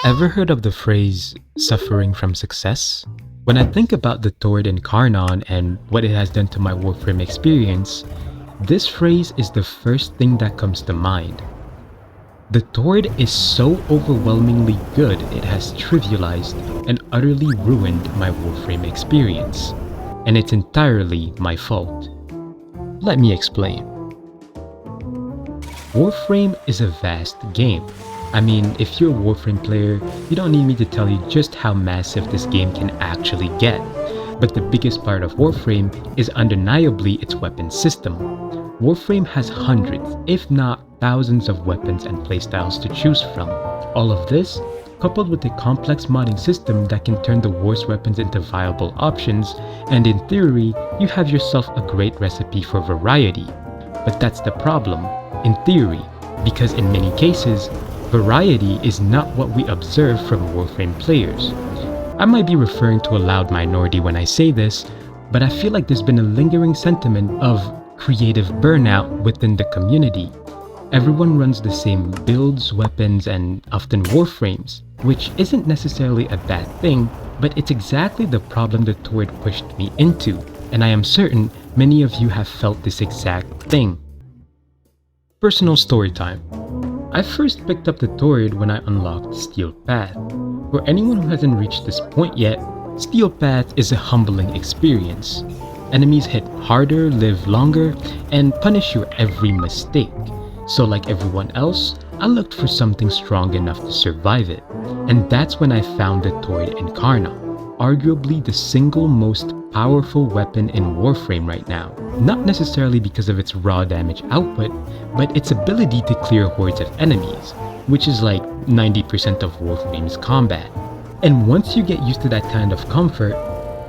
Ever heard of the phrase, suffering from success? When I think about the Tord Incarnon and what it has done to my Warframe experience, this phrase is the first thing that comes to mind. The Tord is so overwhelmingly good it has trivialized and utterly ruined my Warframe experience. And it's entirely my fault. Let me explain. Warframe is a vast game. I mean, if you're a Warframe player, you don't need me to tell you just how massive this game can actually get. But the biggest part of Warframe is undeniably its weapon system. Warframe has hundreds, if not thousands of weapons and playstyles to choose from. All of this, coupled with a complex modding system that can turn the worst weapons into viable options, and in theory, you have yourself a great recipe for variety. But that's the problem, in theory, because in many cases, variety is not what we observe from Warframe players. I might be referring to a loud minority when I say this, but I feel like there's been a lingering sentiment of creative burnout within the community. Everyone runs the same builds, weapons, and often Warframes, which isn't necessarily a bad thing, but it's exactly the problem the Tord pushed me into, and I am certain many of you have felt this exact thing. Personal story time. I first picked up the Tord when I unlocked Steel Path. For anyone who hasn't reached this point yet, Steel Path is a humbling experience. Enemies hit harder, live longer, and punish your every mistake. So like everyone else, I looked for something strong enough to survive it. And that's when I found the Tord Incarnon, arguably the single most powerful weapon in Warframe right now. Not necessarily because of its raw damage output, but its ability to clear hordes of enemies, which is like 90% of Warframe's combat. And once you get used to that kind of comfort,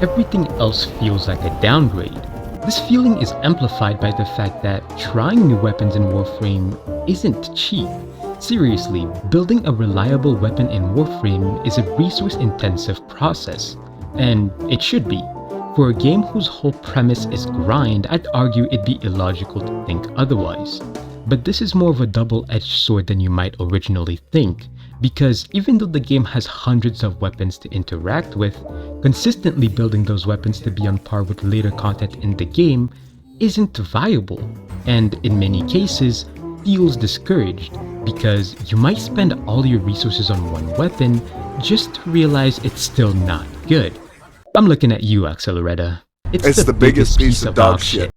everything else feels like a downgrade. This feeling is amplified by the fact that trying new weapons in Warframe isn't cheap. Seriously, building a reliable weapon in Warframe is a resource-intensive process, and it should be. For a game whose whole premise is grind, I'd argue it'd be illogical to think otherwise. But this is more of a double-edged sword than you might originally think, because even though the game has hundreds of weapons to interact with, consistently building those weapons to be on par with later content in the game isn't viable, and in many cases, feels discouraged, because you might spend all your resources on one weapon just to realize it's still not good. I'm looking at you, Acceleretta. It's the biggest piece of dog shit.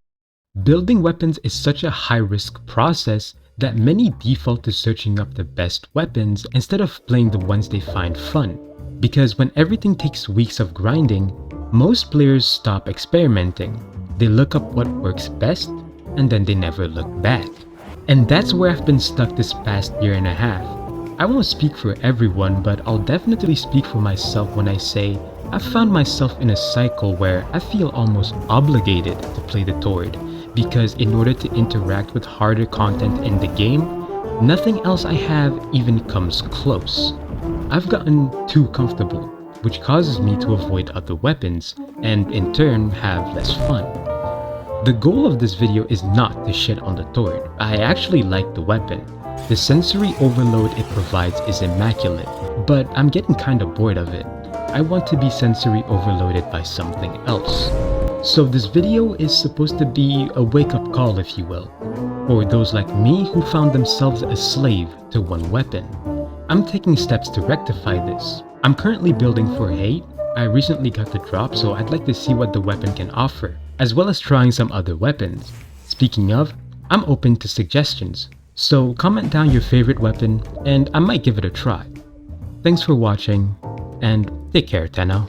Building weapons is such a high-risk process that many default to searching up the best weapons instead of playing the ones they find fun. Because when everything takes weeks of grinding, most players stop experimenting. They look up what works best, and then they never look back. And that's where I've been stuck this past year and a half. I won't speak for everyone, but I'll definitely speak for myself when I say I've found myself in a cycle where I feel almost obligated to play the Tord, because in order to interact with harder content in the game, nothing else I have even comes close. I've gotten too comfortable, which causes me to avoid other weapons, and in turn have less fun. The goal of this video is not to shit on the Tord. I actually like the weapon. The sensory overload it provides is immaculate, but I'm getting kinda bored of it. I want to be sensory overloaded by something else. So this video is supposed to be a wake-up call, if you will, for those like me who found themselves a slave to one weapon. I'm taking steps to rectify this. I'm currently building for hate. I recently got the drop, so I'd like to see what the weapon can offer, as well as trying some other weapons. Speaking of, I'm open to suggestions, so comment down your favorite weapon and I might give it a try. Thanks for watching, and take care, Tenno.